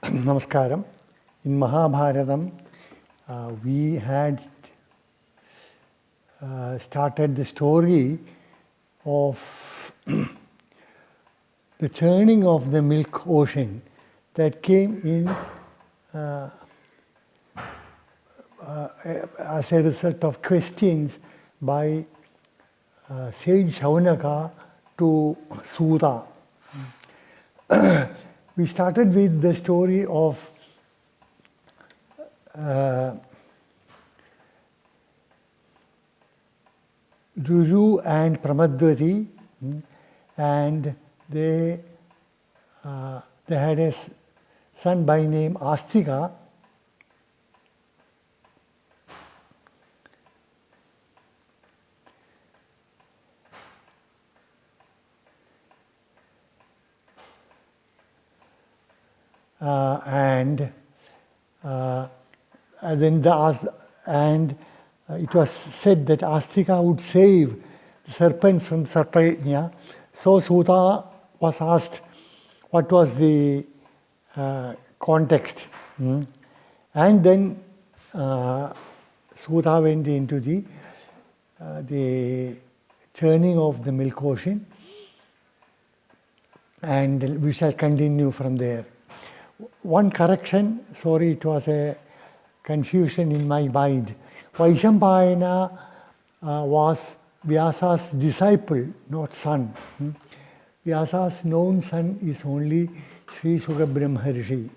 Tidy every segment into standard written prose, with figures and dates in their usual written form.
Namaskaram. In Mahabharatam, we had started the story of the churning of the milk ocean that came in as a result of questions by sage Shaunaka to Sura. We started with the story of Ruru and Pramadvati, and they had a son by name Astika. And it was said that Astika would save the serpents from Sarpajna. So Suta was asked what was the context. And then Suta went into the churning of the milk ocean, and we shall continue from there. One correction, sorry, it was a confusion in my mind. Vaishampayana was Vyasa's disciple, not son. Vyasa's known son is only Sri Sukabrahmarishi.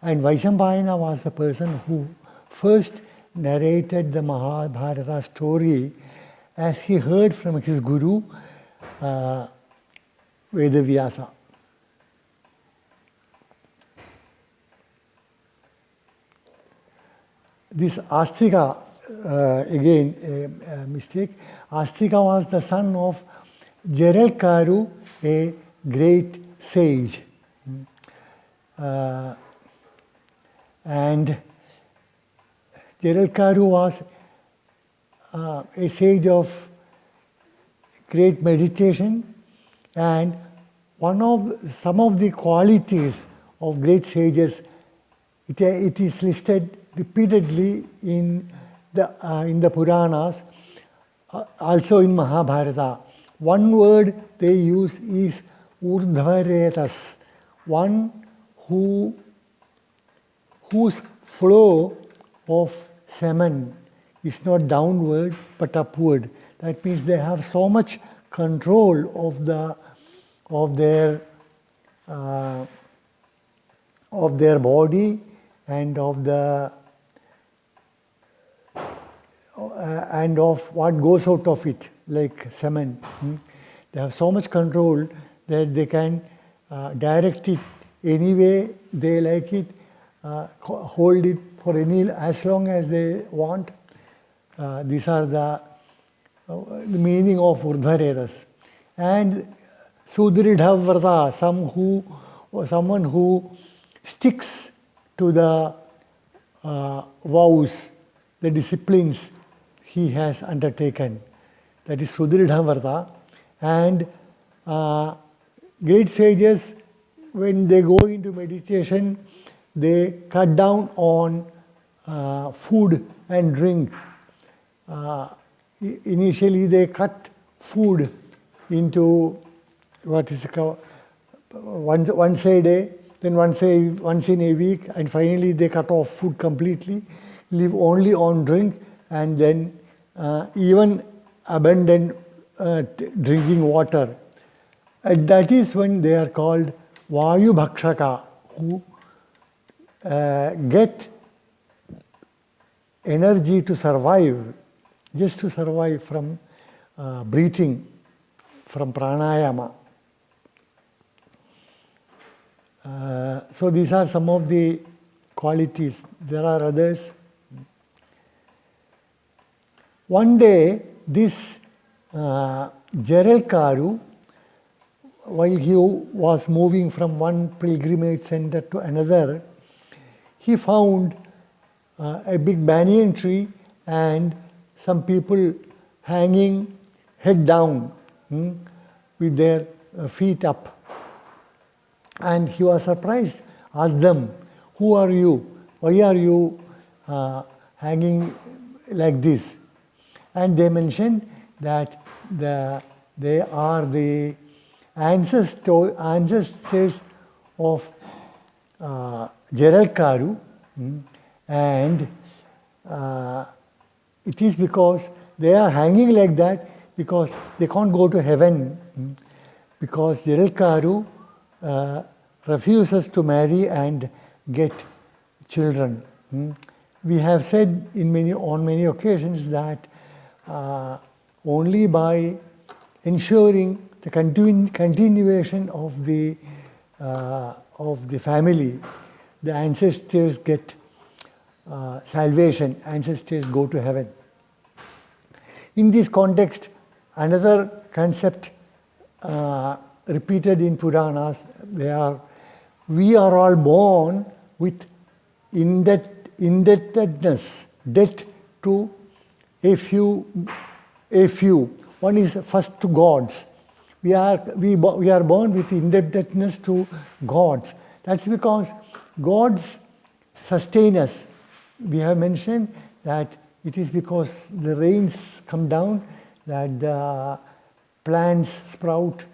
And Vaishampayana was the person who first narrated the Mahabharata story as he heard from his guru, Vedavyasa. This Astika, again a mistake, Astika was the son of Jeralkaru, a great sage. And Jeralkaru was a sage of great meditation, and some of the qualities of great sages, it is listed repeatedly in the Puranas, also in Mahabharata. One word they use is urdhvaretas, one whose flow of semen is not downward but upward. That means they have so much control of their body and of what goes out of it, like semen. They have so much control that they can direct it any way they like it, hold it for as long as they want. These are the meaning of urdhvaretas. And sudridhavrata, someone who sticks to the vows, the disciplines he has undertaken. That is Sudridhavrata. And great sages, when they go into meditation, they cut down on food and drink. Initially, they cut food into what is called once a day, then once in a week, and finally they cut off food completely, live only on drink, and then even abandon drinking water. And that is when they are called Vayu Bhakshaka, who get energy to survive, just to survive from breathing, from pranayama. So these are some of the qualities. There are others. One day, this Jeralkaru, while he was moving from one pilgrimage center to another, he found a big banyan tree and some people hanging head down with their feet up. And he was surprised, asked them, "Who are you? Why are you hanging like this?" And they mentioned that they are the ancestors of Gerald Karu, and it is because they are hanging like that because they can't go to heaven, because Gerald Karu refuses to marry and get children. We have said on many occasions that only by ensuring the continuation of the family, the ancestors get salvation, ancestors go to heaven. In this context, another concept repeated in Puranas, we are all born with indebtedness, debt to a few. One is first to gods. We are born with indebtedness to gods. That's because gods sustain us. We have mentioned that it is because the rains come down that the plants sprout,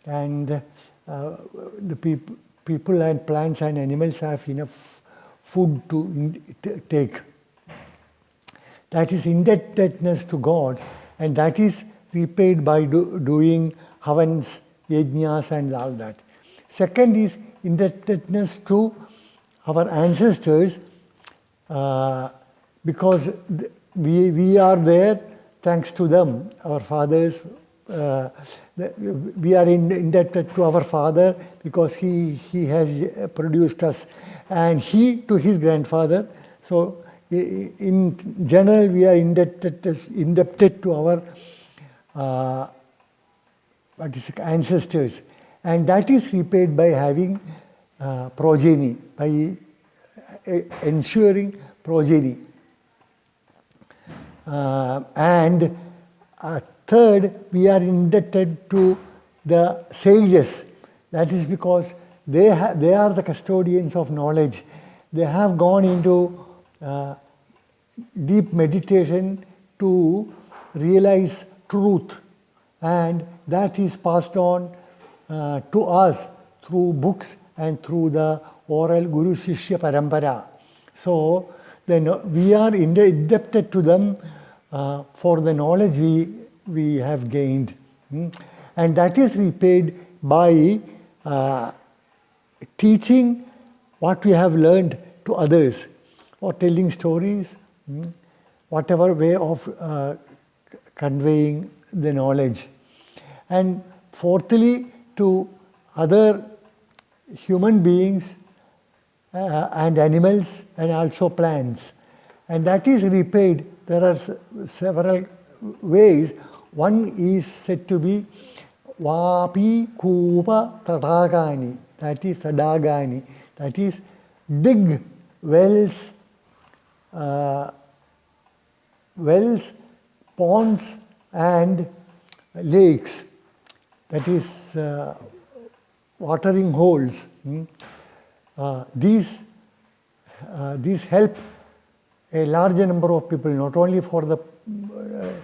and the people and plants and animals have enough food to take. That is indebtedness to gods, and that is repaid by doing havans, yajnas and all that. Second is indebtedness to our ancestors, because we are there thanks to them. Our fathers, we are indebted to our father because he has produced us, and he to his grandfather. So in general, we are indebted to our ancestors, and that is repaid by having progeny, by ensuring progeny. And third, we are indebted to the sages. That is because they are the custodians of knowledge. They have gone into deep meditation to realize truth, and that is passed on to us through books and through the oral Guru Shishya Parampara. So then we are indebted to them for the knowledge we have gained, and that is repaid by teaching what we have learned to others, or telling stories, whatever way of conveying the knowledge. And fourthly, to other human beings and animals and also plants, and that is repaid. There are several ways. One is said to be Vapi Kupa Tadagani, that is Tadagani, that is dig wells, ponds and lakes, that is watering holes. These help a larger number of people, not only for the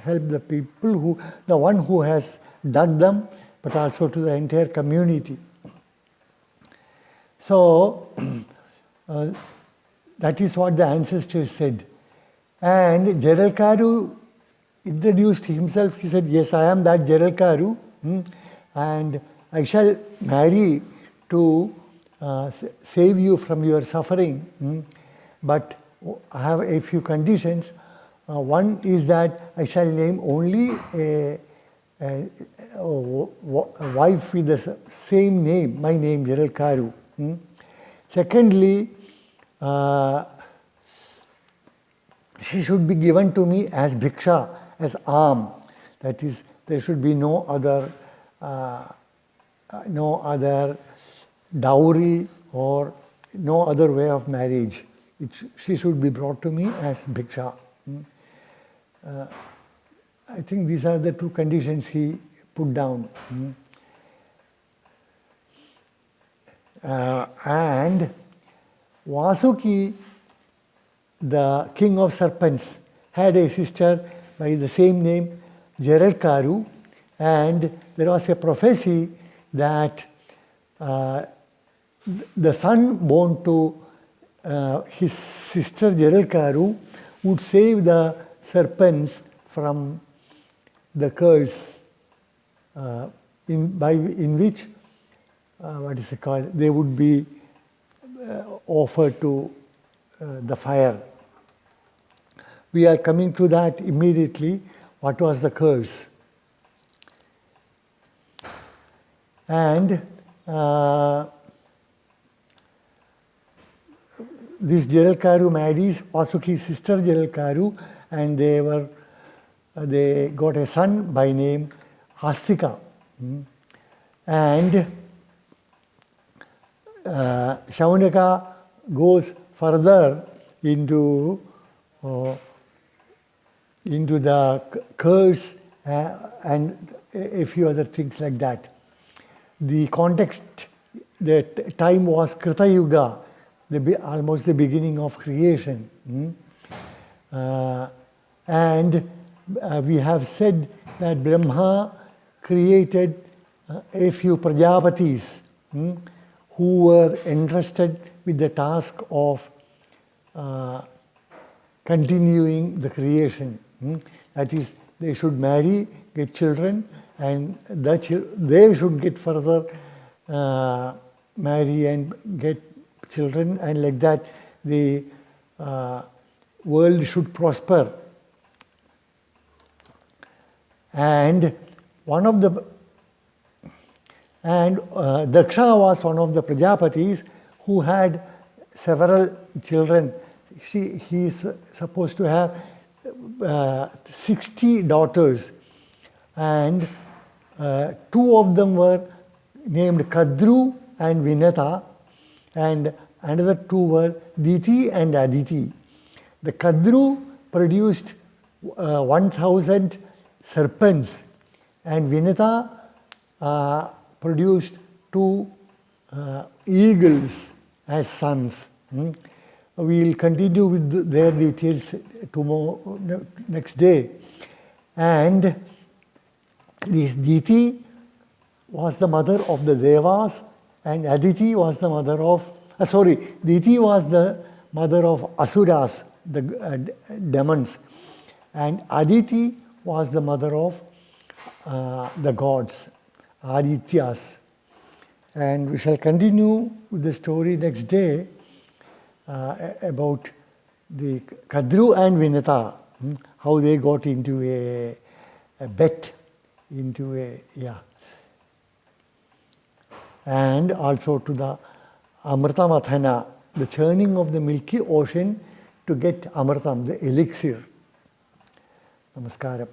help the people the one who has dug them, but also to the entire community. So that is what the ancestors said. And Gerald Karu introduced himself. He said, "Yes, I am that Gerald Karu, and I shall marry to save you from your suffering. But I have a few conditions. One is that I shall name only a wife with the same name, my name, Gerald Karu. Secondly, she should be given to me as bhiksha, as alms. That is, there should be no other dowry or no other way of marriage. She should be brought to me as bhiksha." I think these are the two conditions he put down. And Vasuki, the king of serpents, had a sister by the same name, Jeralkaru, and there was a prophecy that the son born to his sister Jeralkaru would save the serpents from the curse in which what is it called? They would be offered to the fire. We are coming to that immediately. What was the curse? And this Jeralkaru marries Vasuki's sister Jeralkaru, and they got a son by name Hastika. And Shaunaka goes further into the curse and a few other things like that. The context, the time was Krita Yuga, almost the beginning of creation. And we have said that Brahma created a few Prajapatis who were entrusted with the task of continuing the creation. That is, they should marry, get children, and they should get further marry and get children, and like that the world should prosper. And Daksha was one of the Prajapatis who had several children. He is supposed to have 60 daughters, and 2 of them were named Kadru and Vinata, and another 2 were Diti and Aditi. The Kadru produced 1,000 serpents, and Vinata produced 2 eagles as sons. We will continue with their details tomorrow, next day. And this Diti was the mother of the Devas, and Aditi was the mother of, Diti was the mother of Asuras, the demons, and Aditi was the mother of the gods, Adityas. And we shall continue with the story next day about the Kadru and Vinata, how they got into a bet, and also to the Amrita Mathana, the churning of the Milky Ocean to get Amritam, the elixir. Namaskaram.